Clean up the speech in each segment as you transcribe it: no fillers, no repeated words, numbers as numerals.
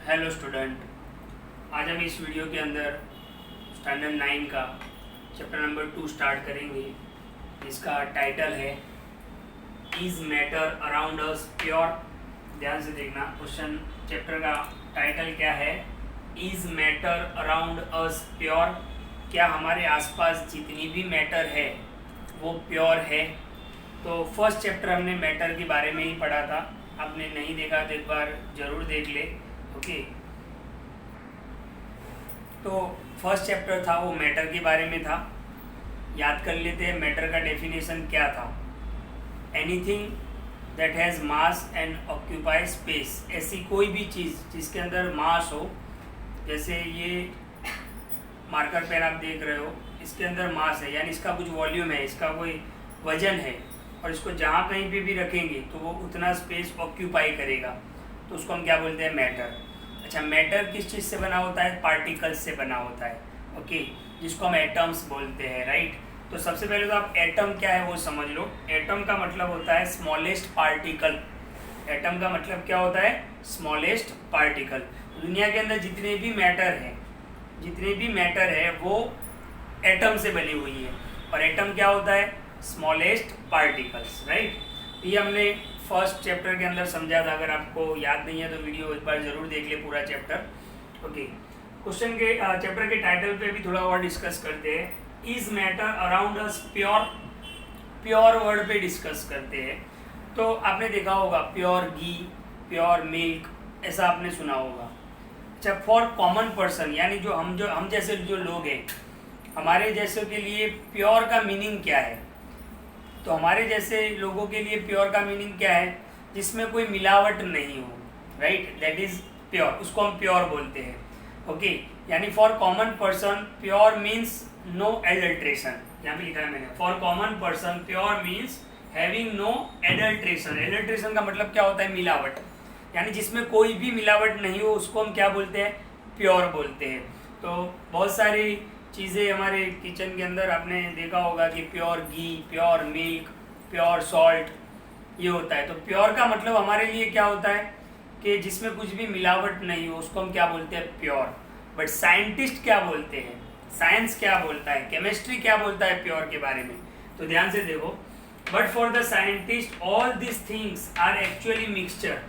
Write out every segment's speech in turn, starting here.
Hello student, आज हम इस वीडियो के अंदर स्टैंडर्ड 9 का चैप्टर नंबर 2 स्टार्ट करेंगे। इसका टाइटल है is matter around us pure. ध्यान से देखना, क्वेश्चन चैप्टर का टाइटल क्या है, is matter around us pure. क्या हमारे आसपास जितनी भी मैटर है वो प्योर है। तो फर्स्ट चैप्टर हमने मैटर के बारे में ही पढ़ा था, आपने नहीं देखा तो एक बार ज़रूर देख ले। ओके, तो फर्स्ट चैप्टर था वो मैटर के बारे में था। याद कर लेते हैं मैटर का डेफिनेशन क्या था। Anything that has mass and occupy space. ऐसी कोई भी चीज़ जिसके अंदर मास हो, जैसे ये मार्कर पेन आप देख रहे हो, इसके अंदर मास है, यानी इसका कुछ वॉल्यूम है, इसका कोई वजन है, और इसको जहाँ कहीं पे भी रखेंगे तो वो उतना स्पेस ऑक्यूपाई करेगा, तो उसको हम क्या बोलते हैं, मैटर। अच्छा, मैटर किस चीज़ से बना होता है, पार्टिकल्स से बना होता है। ओके, जिसको हम एटम्स बोलते हैं, राइट। तो सबसे पहले तो आप एटम क्या है वो समझ लो। एटम का मतलब होता है स्मॉलेस्ट पार्टिकल। एटम का मतलब क्या होता है, स्मॉलेस्ट पार्टिकल। दुनिया के अंदर जितने भी मैटर है वो एटम से बनी हुई है, और एटम क्या होता है, स्मॉलेस्ट पार्टिकल्स, राइट। ये हमने फर्स्ट चैप्टर के अंदर समझा था। अगर आपको याद नहीं है तो वीडियो एक बार ज़रूर देख ले पूरा चैप्टर। ओके, क्वेश्चन के चैप्टर के टाइटल पे भी थोड़ा और डिस्कस करते हैं। Is matter around us pure. Pure word पे डिस्कस करते हैं। तो आपने देखा होगा प्योर घी, प्योर मिल्क, ऐसा आपने सुना होगा। अच्छा, फॉर कॉमन पर्सन, यानी जो हम जैसे जो लोग हैं, हमारे जैसे के लिए प्योर का मीनिंग क्या है। तो हमारे जैसे लोगों के लिए प्योर का मीनिंग क्या है, जिसमें कोई मिलावट नहीं हो, राइट, दैट इज प्योर, उसको हम प्योर बोलते हैं। ओके, यानी for common person pure means no adulteration. यहाँ पे लिखा है मैंने, for common person pure means having no adulteration. Adulteration का मतलब क्या होता है, मिलावट, यानी जिसमें कोई भी मिलावट नहीं हो उसको हम क्या बोलते हैं, प्योर बोलते हैं। तो बहुत सारी चीज़ें हमारे किचन के अंदर आपने देखा होगा कि प्योर घी, प्योर मिल्क, प्योर सॉल्ट, ये होता है। तो प्योर का मतलब हमारे लिए क्या होता है कि जिसमें कुछ भी मिलावट नहीं हो, उसको हम क्या बोलते हैं, प्योर। बट साइंटिस्ट क्या बोलते हैं, साइंस क्या बोलता है, केमिस्ट्री क्या बोलता है प्योर के बारे में। तो ध्यान से देखो, but for the scientist all this things are actually mixture.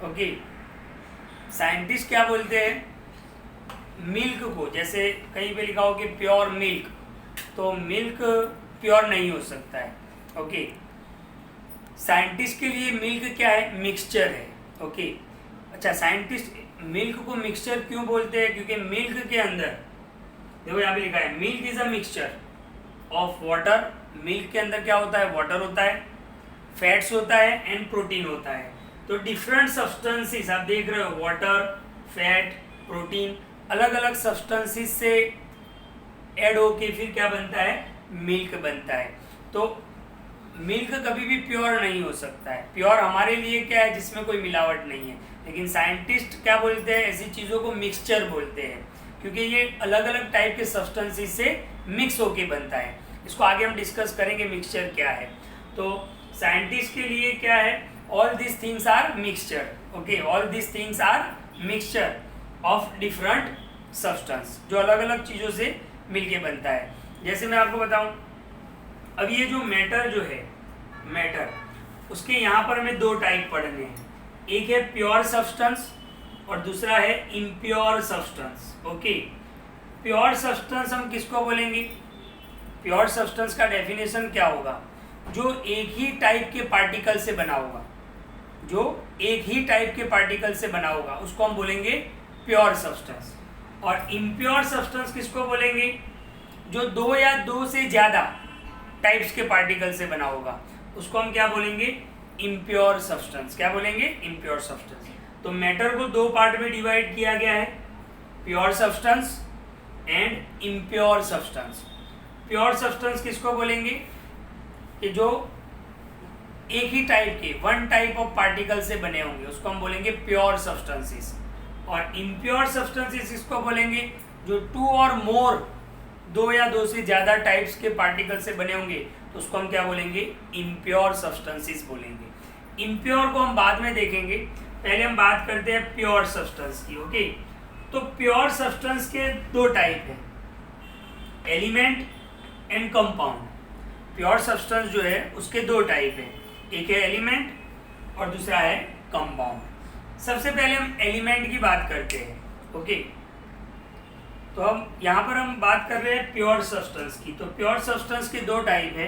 Okay, scientist क्या बोलते हैं, मिल्क को, जैसे कहीं पे लिखा हो कि प्योर मिल्क, तो मिल्क प्योर नहीं हो सकता है। ओके, साइंटिस्ट के लिए मिल्क क्या है, मिक्सचर है। ओके, अच्छा, साइंटिस्ट मिल्क को मिक्सचर क्यों बोलते हैं, क्योंकि मिल्क के अंदर देखो यहाँ पे लिखा है milk is a mixture of water. Milk के अंदर क्या होता है, वाटर होता है, फैट्स होता है एंड प्रोटीन होता है। तो डिफरेंट सब्सटेंसेस आप देख रहे हो, वाटर, फैट, प्रोटीन, अलग अलग सब्सटेंसेस से ऐड होके फिर क्या बनता है, मिल्क बनता है। तो मिल्क कभी भी प्योर नहीं हो सकता है। प्योर हमारे लिए क्या है, जिसमें कोई मिलावट नहीं है। लेकिन साइंटिस्ट क्या बोलते हैं, ऐसी चीज़ों को मिक्सचर बोलते हैं, क्योंकि ये अलग अलग टाइप के सब्सटेंसेस से मिक्स होके बनता है। इसको आगे हम डिस्कस करेंगे मिक्सचर क्या है। तो साइंटिस्ट के लिए क्या है, all this things are mixture. Okay, all this things are mixture of different substance, जो अलग अलग चीज़ों से मिलके बनता है। जैसे मैं आपको बताऊं, अब ये जो मैटर जो है, मैटर, उसके यहाँ पर हमें दो टाइप पढ़ने हैं। एक है प्योर सब्सटेंस और दूसरा है impure substance. Okay, pure substance हम किसको बोलेंगे, प्योर सब्सटेंस का डेफिनेशन क्या होगा, जो एक ही टाइप के पार्टिकल से बना होगा, जो एक ही टाइप के पार्टिकल से बना होगा, उसको हम बोलेंगे प्योर सब्सटेंस। और इम्प्योर सब्सटेंस किसको बोलेंगे, जो दो या दो से ज़्यादा टाइप्स के पार्टिकल से बना होगा, उसको हम क्या बोलेंगे, इम्प्योर सब्सटेंस। क्या बोलेंगे, इम्प्योर सब्सटेंस। तो मैटर को दो पार्ट में डिवाइड किया गया है, pure substance and impure substance. Pure substance किसको बोलेंगे, कि जो एक ही टाइप के, वन टाइप ऑफ पार्टिकल से बने होंगे, उसको हम बोलेंगे प्योर सब्सटेंसेस। और इम्प्योर सब्सटेंसेस इसको बोलेंगे, जो टू और मोर, दो या दो से ज़्यादा टाइप्स के पार्टिकल से बने होंगे, तो उसको हम क्या बोलेंगे, इम्प्योर सब्सटेंसेस बोलेंगे। इम्प्योर को हम बाद में देखेंगे। पहले हम बात करते हैं प्योर सब्सटेंस की। ओके, तो प्योर सब्सटेंस के दो टाइप हैं, element and compound. Pure substance जो है उसके दो टाइप हैं, एक है एलिमेंट और दूसरा है कंपाउंड। सबसे पहले हम एलिमेंट की बात करते हैं। ओके, तो हम यहाँ पर हम बात कर रहे हैं प्योर सब्सटेंस की। तो प्योर सब्सटेंस के दो टाइप है,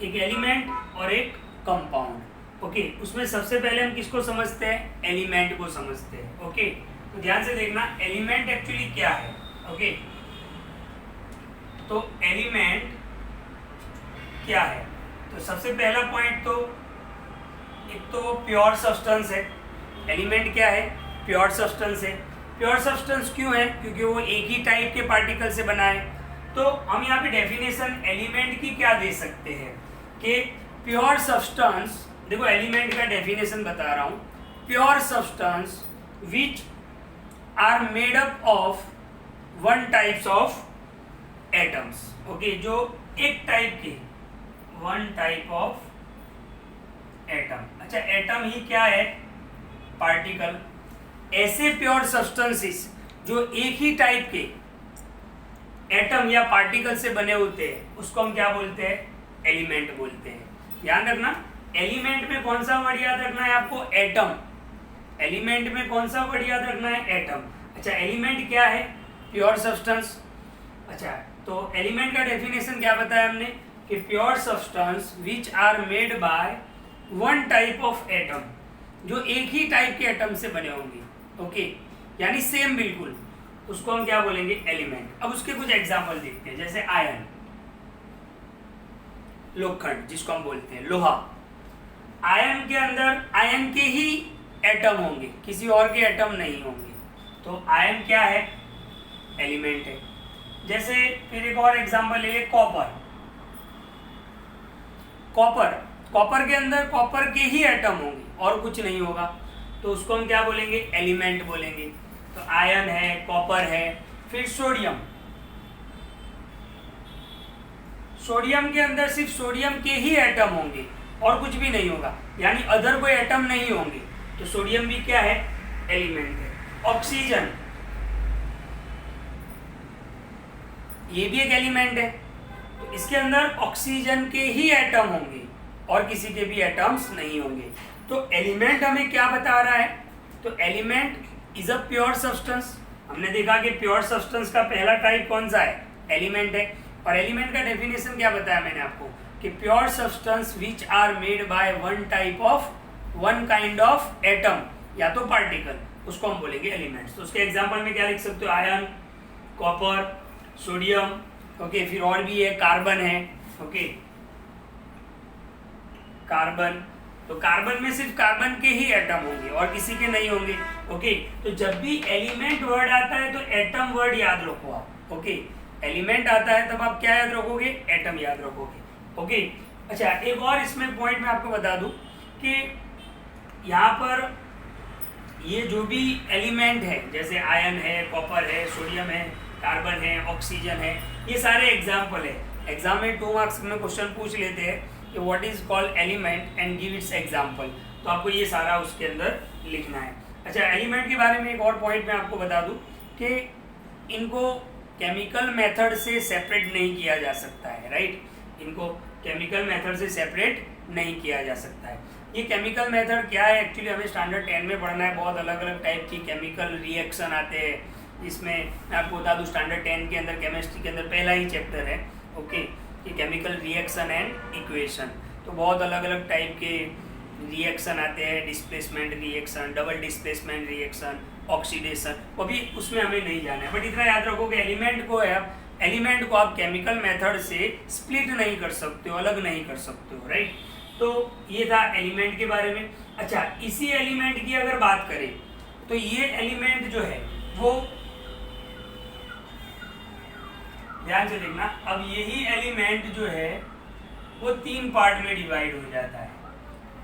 एक एलिमेंट और एक कंपाउंड। ओके, उसमें सबसे पहले हम किसको समझते हैं, एलिमेंट को समझते हैं। ओके, तो ध्यान से देखना एलिमेंट एक्चुअली क्या है। ओके, तो एलिमेंट क्या है, तो सबसे पहला पॉइंट तो एक तो प्योर सब्सटेंस है। एलिमेंट क्या है, प्योर सब्सटेंस है। प्योर सब्सटेंस क्यों है, क्योंकि वो एक ही टाइप के पार्टिकल से बना है। तो हम यहाँ पे डेफिनेशन एलिमेंट की क्या दे सकते हैं कि प्योर सब्सटेंस, देखो एलिमेंट का डेफिनेशन बता रहा हूँ, pure substance which are made up of one types of atoms. Okay, जो एक टाइप के, वन टाइप ऑफ एटम। अच्छा, एटम ही क्या है, पार्टिकल। ऐसे प्योर सब्सटेंसेस जो एक ही टाइप के एटम या पार्टिकल से बने होते हैं उसको हम क्या बोलते हैं, एलिमेंट बोलते हैं। ध्यान रखना, एलिमेंट में कौन सा वर्ड याद रखना है आपको, एटम। एलिमेंट में कौन सा वर्ड याद रखना है, एटम। अच्छा, एलिमेंट क्या है, प्योर सब्सटेंस। अच्छा, तो एलिमेंट का डेफिनेशन क्या बताया हमने कि pure substance which are made by one type of atom, जो एक ही टाइप के एटम से बने होंगे। ओके, यानी सेम बिल्कुल, उसको हम क्या बोलेंगे, एलिमेंट। अब उसके कुछ एग्जांपल देखते हैं, जैसे आयरन, लोखंड जिसको हम बोलते हैं, लोहा। आयरन के अंदर आयरन के ही एटम होंगे, किसी और के एटम नहीं होंगे, तो आयरन क्या है, एलिमेंट है। जैसे फिर एक और एग्जांपल ले, कॉपर। कॉपर के अंदर कॉपर के ही एटम होंगे और कुछ नहीं होगा, तो उसको हम क्या बोलेंगे, एलिमेंट बोलेंगे। तो आयरन है, कॉपर है। फिर सोडियम, सोडियम के अंदर सिर्फ सोडियम के ही एटम होंगे और कुछ भी नहीं होगा, यानी अदर कोई एटम नहीं होंगे, तो सोडियम भी क्या है, एलिमेंट है। ऑक्सीजन, ये भी एक एलिमेंट है, तो इसके अंदर ऑक्सीजन के ही एटम होंगे और किसी के भी एटम्स नहीं होंगे। तो एलिमेंट हमें क्या बता रहा है, तो element is a pure substance. हमने देखा कि प्योर सब्सटेंस का पहला टाइप कौन सा है, एलिमेंट है। और एलिमेंट का डेफिनेशन क्या बताया मैंने आपको कि pure substance which are made by one type of, one kind of atom या तो पार्टिकल, उसको हम बोलेंगे एलिमेंट्स। तो उसके एग्जांपल में क्या लिख सकते हो, आयरन, कॉपर, सोडियम। ओके, फिर और भी है, कार्बन है। ओके, कार्बन, तो कार्बन में सिर्फ कार्बन के ही एटम होंगे और किसी के नहीं होंगे। ओके, तो जब भी एलिमेंट वर्ड आता है तो एटम वर्ड याद रखो आप। ओके, एलिमेंट आता है तब आप क्या याद रखोगे, एटम याद रखोगे। ओके, अच्छा, एक और इसमें पॉइंट मैं आपको बता दूं कि यहाँ पर ये जो भी एलिमेंट है, जैसे आयरन है, कॉपर है, सोडियम है, कार्बन है, ऑक्सीजन है, ये सारे एग्जाम्पल है। एग्जाम में 2 मार्क्स में क्वेश्चन पूछ लेते हैं कि what is called element and give its example, तो आपको ये सारा उसके अंदर लिखना है। अच्छा, एलिमेंट के बारे में एक और पॉइंट मैं आपको बता दूं कि इनको केमिकल मेथड से सेपरेट नहीं किया जा सकता है, राइट। इनको केमिकल मेथड से सेपरेट नहीं किया जा सकता है। ये केमिकल मेथड क्या है, एक्चुअली हमें स्टैंडर्ड 10 में पढ़ना है। बहुत अलग अलग टाइप की केमिकल रिएक्शन आते हैं, इसमें मैं आपको बता दूं स्टैंडर्ड 10 के अंदर केमिस्ट्री के अंदर पहला ही चैप्टर है। ओके, कि केमिकल रिएक्शन एंड इक्वेशन, तो बहुत अलग अलग टाइप के रिएक्शन आते हैं, displacement reaction, double displacement reaction, oxidation, वो भी उसमें हमें नहीं जाना है। बट इतना याद रखो कि एलिमेंट को आप केमिकल मेथड से स्प्लिट नहीं कर सकते हो, अलग नहीं कर सकते हो, राइट। तो ये था एलिमेंट के बारे में। अच्छा, इसी एलिमेंट की अगर बात करें तो ये एलिमेंट जो है वो, ध्यान से देखना, अब यही एलिमेंट जो है वो 3 पार्ट में डिवाइड हो जाता है।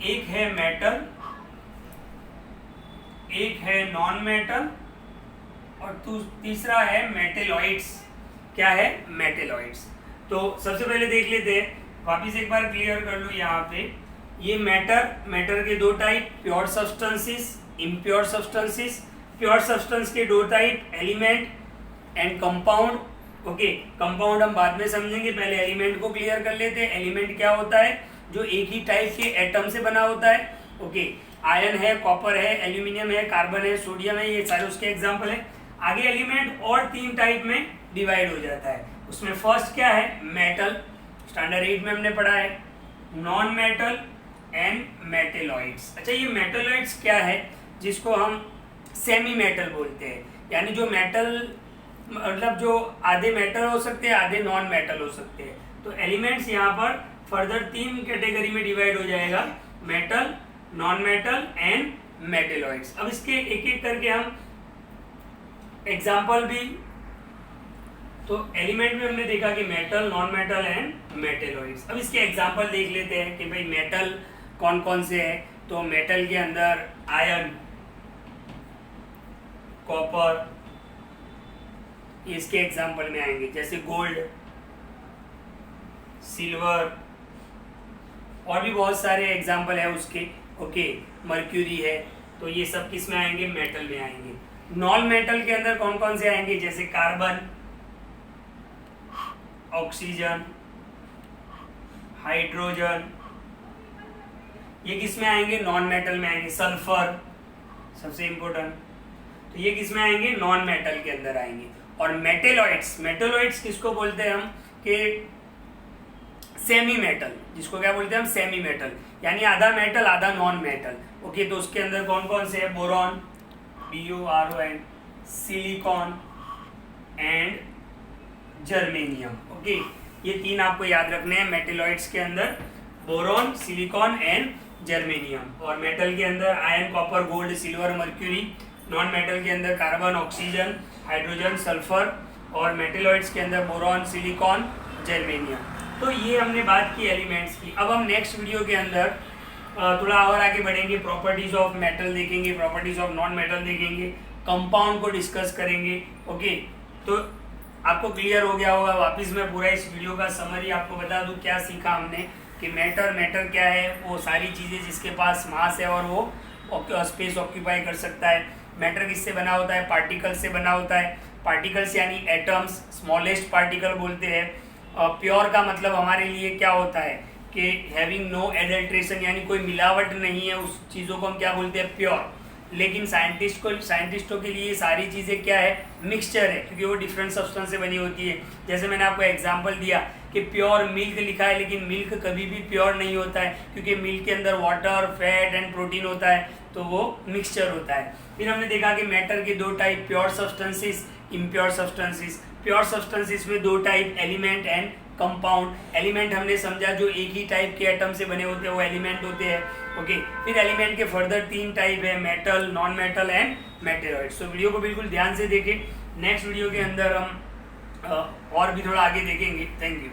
एक है मेटल, एक है नॉन मेटल और तीसरा है मेटेलॉइड्स। क्या है, मेटेलॉइड्स। तो सबसे पहले देख लेते हैं, वापिस एक बार क्लियर कर लो यहाँ पे, ये मैटर के 2 type, pure substances impure substances. Pure substance के दो type, element and compound. Okay, compound हम बाद में समझेंगे, पहले एलिमेंट को क्लियर कर लेते हैं। एलिमेंट क्या होता है? जो एक ही टाइप के एटम से बना होता है। ओके, आयरन है, कॉपर है, एल्यूमिनियम है, कार्बन है, सोडियम है, ये सारे उसके एग्जाम्पल है। आगे एलिमेंट और 3 टाइप में डिवाइड हो जाता है। उसमें फर्स्ट क्या है? मेटल, स्टैंडर्ड 8 में हमने पढ़ा है। Non metal and metalloids. अच्छा, ये मेटेलॉइड्स क्या है? जिसको हम सेमी मेटल बोलते हैं, यानी जो मेटल मतलब जो आधे मेटल हो सकते हैं, आधे नॉन मेटल हो सकते हैं। तो एलिमेंट्स यहाँ पर फर्दर 3 कैटेगरी में डिवाइड हो जाएगा, metal, non metal and metalloids. अब इसके एक एक करके हम एग्जाम्पल भी, तो एलिमेंट में हमने देखा कि metal, non metal and metalloids. अब इसके एग्जाम्पल देख लेते हैं कि भाई मेटल कौन कौन से हैं। तो मेटल के अंदर आयरन, कॉपर, इसके एग्जाम्पल में आएंगे, जैसे गोल्ड, सिल्वर, और भी बहुत सारे एग्जाम्पल है उसके। ओके, मर्क्यूरी है। तो ये सब किस में आएंगे? मेटल में आएंगे। नॉन मेटल के अंदर कौन कौन से आएंगे? जैसे कार्बन, ऑक्सीजन, हाइड्रोजन, ये किस में आएंगे? नॉन मेटल में आएंगे। सल्फर सबसे इंपॉर्टेंट, तो ये किस में आएंगे? नॉन मेटल के अंदर आएंगे। और मेटेलॉइड्स, मेटेलॉइड्स किसको बोलते हैं हम? कि सेमी मेटल, जिसको क्या बोलते हैं हम? सेमी मेटल, यानी आधा मेटल आधा नॉन मेटल। ओके, तो उसके अंदर कौन कौन से है? Boron, BORON, silicon and germanium. Okay, ये 3 आपको याद रखने हैं मेटेलॉइड्स के अंदर, बोरॉन, सिलिकॉन एंड जर्मेनियम। और मेटल के अंदर iron, copper, gold, silver, mercury. Non metal के अंदर कार्बन, ऑक्सीजन, हाइड्रोजन, सल्फर। और मेटेलॉइड्स के अंदर बोरॉन, सिलिकॉन, जर्मेनियम। तो ये हमने बात की एलिमेंट्स की। अब हम नेक्स्ट वीडियो के अंदर थोड़ा और आगे बढ़ेंगे, प्रॉपर्टीज ऑफ मेटल देखेंगे, प्रॉपर्टीज ऑफ नॉन मेटल देखेंगे, कंपाउंड को डिस्कस करेंगे। ओके, तो आपको क्लियर हो गया होगा। वापस मैं पूरा इस वीडियो का समरी आपको बता दूं क्या सीखा हमने, कि मैटर क्या है? वो सारी चीज़ें जिसके पास मास है और वो स्पेस ऑक्यूपाई कर सकता है। मैटर किससे बना होता है? पार्टिकल से बना होता है। पार्टिकल्स यानी एटम्स, स्मॉलेस्ट पार्टिकल बोलते हैं। प्योर का मतलब हमारे लिए क्या होता है? कि हैविंग नो एडल्ट्रेशन, यानी कोई मिलावट नहीं है, उस चीज़ों को हम क्या बोलते हैं? प्योर। लेकिन साइंटिस्टों के लिए सारी चीज़ें क्या है? मिक्सचर है, क्योंकि वो डिफरेंट सब्सटेंस से बनी होती है। जैसे मैंने आपको एग्जांपल दिया कि प्योर मिल्क लिखा है, लेकिन मिल्क कभी भी प्योर नहीं होता है, क्योंकि मिल्क के अंदर वाटर, फैट एंड प्रोटीन होता है, तो वो मिक्सचर होता है। फिर हमने देखा कि मैटर के 2 type, pure substances, impure substances. Pure substances में 2 type, element and compound. Element हमने समझा जो एक ही टाइप के एटम से बने होते हैं, वो एलिमेंट होते हैं। ओके, फिर एलिमेंट के फर्दर 3 टाइप है, metal, non metal and metalloids. तो वीडियो को बिल्कुल ध्यान से देखें। नेक्स्ट वीडियो के अंदर हम और भी थोड़ा आगे देखेंगे। Thank you.